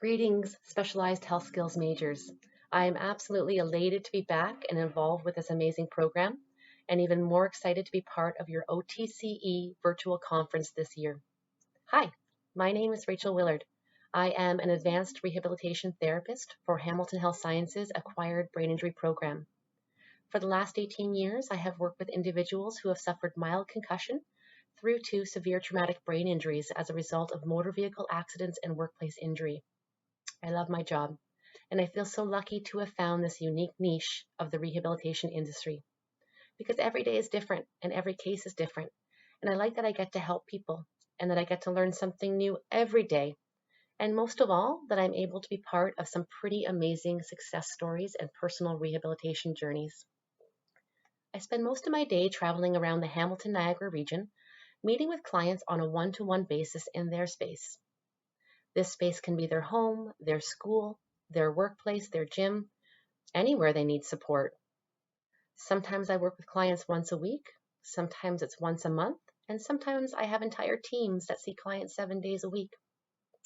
Greetings, specialized health skills majors. I am absolutely elated to be back and involved with this amazing program, and even more excited to be part of your OTCE virtual conference this year. Hi, my name is Rachel Willard. I am an advanced rehabilitation therapist for Hamilton Health Sciences Acquired Brain Injury Program. For the last 18 years, I have worked with individuals who have suffered mild concussion through to severe traumatic brain injuries as a result of motor vehicle accidents and workplace injury. I love my job, and I feel so lucky to have found this unique niche of the rehabilitation industry because every day is different and every case is different. And I like that I get to help people and that I get to learn something new every day. And most of all, that I'm able to be part of some pretty amazing success stories and personal rehabilitation journeys. I spend most of my day traveling around the Hamilton Niagara region, meeting with clients on a one-to-one basis in their space. This space can be their home, their school, their workplace, their gym, anywhere they need support. Sometimes I work with clients once a week, sometimes it's once a month, and sometimes I have entire teams that see clients 7 days a week.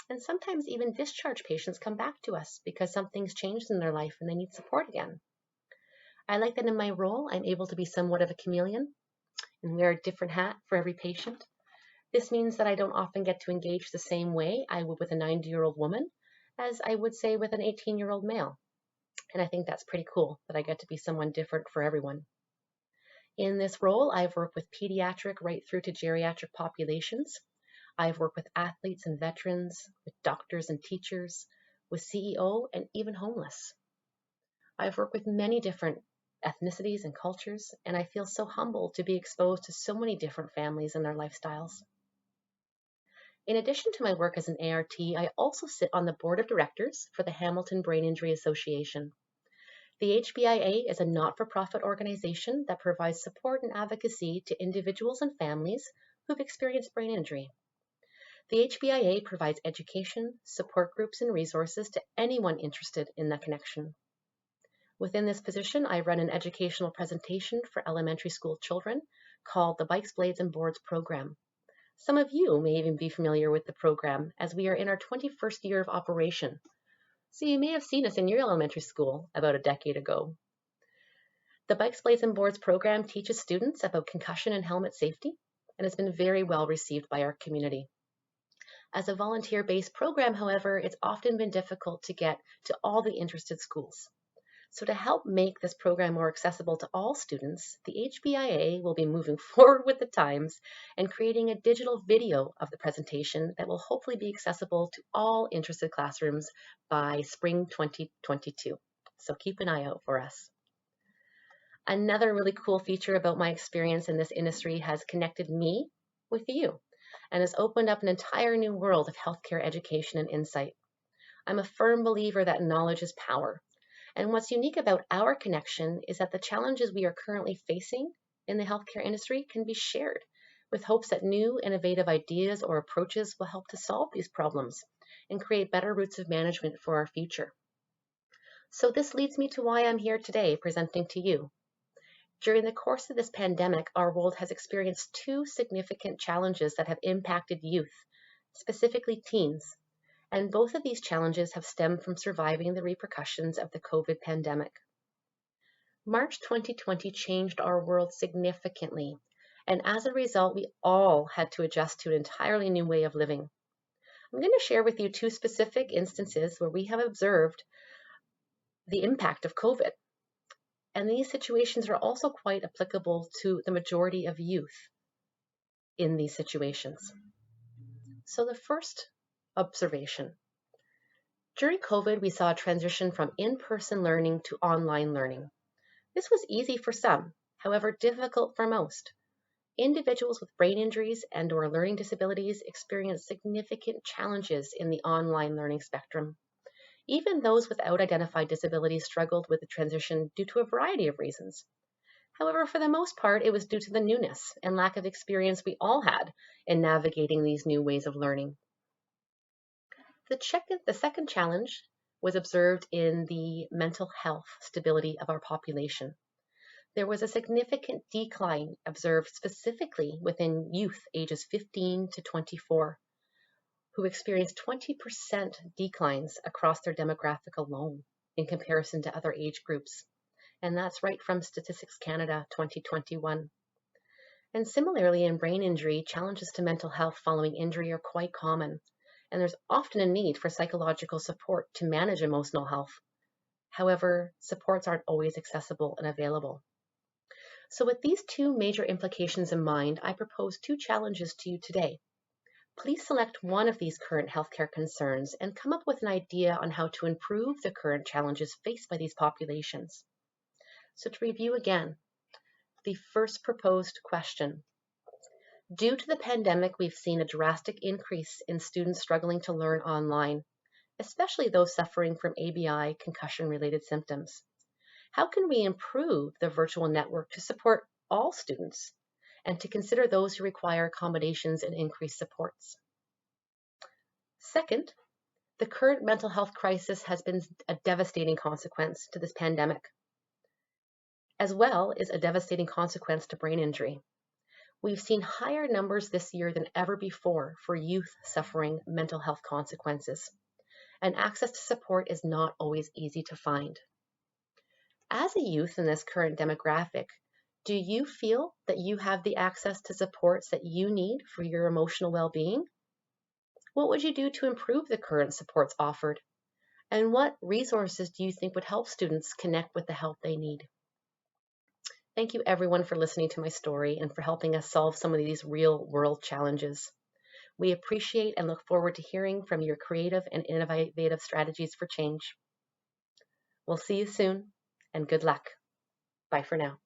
And sometimes even discharge patients come back to us because something's changed in their life and they need support again. I like that in my role, I'm able to be somewhat of a chameleon and wear a different hat for every patient. This means that I don't often get to engage the same way I would with a 90-year-old woman as I would say with an 18-year-old male. And I think that's pretty cool that I get to be someone different for everyone. In this role, I've worked with pediatric right through to geriatric populations. I've worked with athletes and veterans, with doctors and teachers, with CEO and even homeless. I've worked with many different ethnicities and cultures, and I feel so humbled to be exposed to so many different families and their lifestyles. In addition to my work as an ART, I also sit on the board of directors for the Hamilton Brain Injury Association. The HBIA is a not-for-profit organization that provides support and advocacy to individuals and families who've experienced brain injury. The HBIA provides education, support groups, and resources to anyone interested in that connection. Within this position, I run an educational presentation for elementary school children called the Bikes, Blades, and Boards program. Some of you may even be familiar with the program as we are in our 21st year of operation. So you may have seen us in your elementary school about a decade ago. The Bikes, Blades, and Boards program teaches students about concussion and helmet safety and has been very well received by our community. As a volunteer-based program, however, it's often been difficult to get to all the interested schools. So to help make this program more accessible to all students, the HBIA will be moving forward with the times and creating a digital video of the presentation that will hopefully be accessible to all interested classrooms by spring 2022. So keep an eye out for us. Another really cool feature about my experience in this industry has connected me with you and has opened up an entire new world of healthcare education and insight. I'm a firm believer that knowledge is power. And what's unique about our connection is that the challenges we are currently facing in the healthcare industry can be shared with hopes that new innovative ideas or approaches will help to solve these problems and create better routes of management for our future. So this leads me to why I'm here today presenting to you. During the course of this pandemic, our world has experienced two significant challenges that have impacted youth, specifically teens. And both of these challenges have stemmed from surviving the repercussions of the COVID pandemic. March 2020 changed our world significantly, and as a result, we all had to adjust to an entirely new way of living. I'm going to share with you two specific instances where we have observed the impact of COVID. And these situations are also quite applicable to the majority of youth in these situations. So the first observation. During COVID, we saw a transition from in-person learning to online learning. This was easy for some, however difficult for most. Individuals with brain injuries and/or learning disabilities experienced significant challenges in the online learning spectrum. Even those without identified disabilities struggled with the transition due to a variety of reasons. However, for the most part, it was due to the newness and lack of experience we all had in navigating these new ways of learning. The second challenge was observed in the mental health stability of our population. There was a significant decline observed specifically within youth ages 15 to 24, who experienced 20% declines across their demographic alone in comparison to other age groups. And that's right from Statistics Canada 2021. And similarly, in brain injury, challenges to mental health following injury are quite common, and there's often a need for psychological support to manage emotional health. However, supports aren't always accessible and available. So with these two major implications in mind, I propose two challenges to you today. Please select one of these current healthcare concerns and come up with an idea on how to improve the current challenges faced by these populations. So to review again, the first proposed question. Due to the pandemic, we've seen a drastic increase in students struggling to learn online, especially those suffering from ABI concussion-related symptoms. How can we improve the virtual network to support all students and to consider those who require accommodations and increased supports? Second, the current mental health crisis has been a devastating consequence to this pandemic, as well as a devastating consequence to brain injury. We've seen higher numbers this year than ever before for youth suffering mental health consequences, and access to support is not always easy to find. As a youth in this current demographic, do you feel that you have the access to supports that you need for your emotional well-being? What would you do to improve the current supports offered? And what resources do you think would help students connect with the help they need? Thank you everyone for listening to my story and for helping us solve some of these real world challenges. We appreciate and look forward to hearing from your creative and innovative strategies for change. We'll see you soon, and good luck. Bye for now.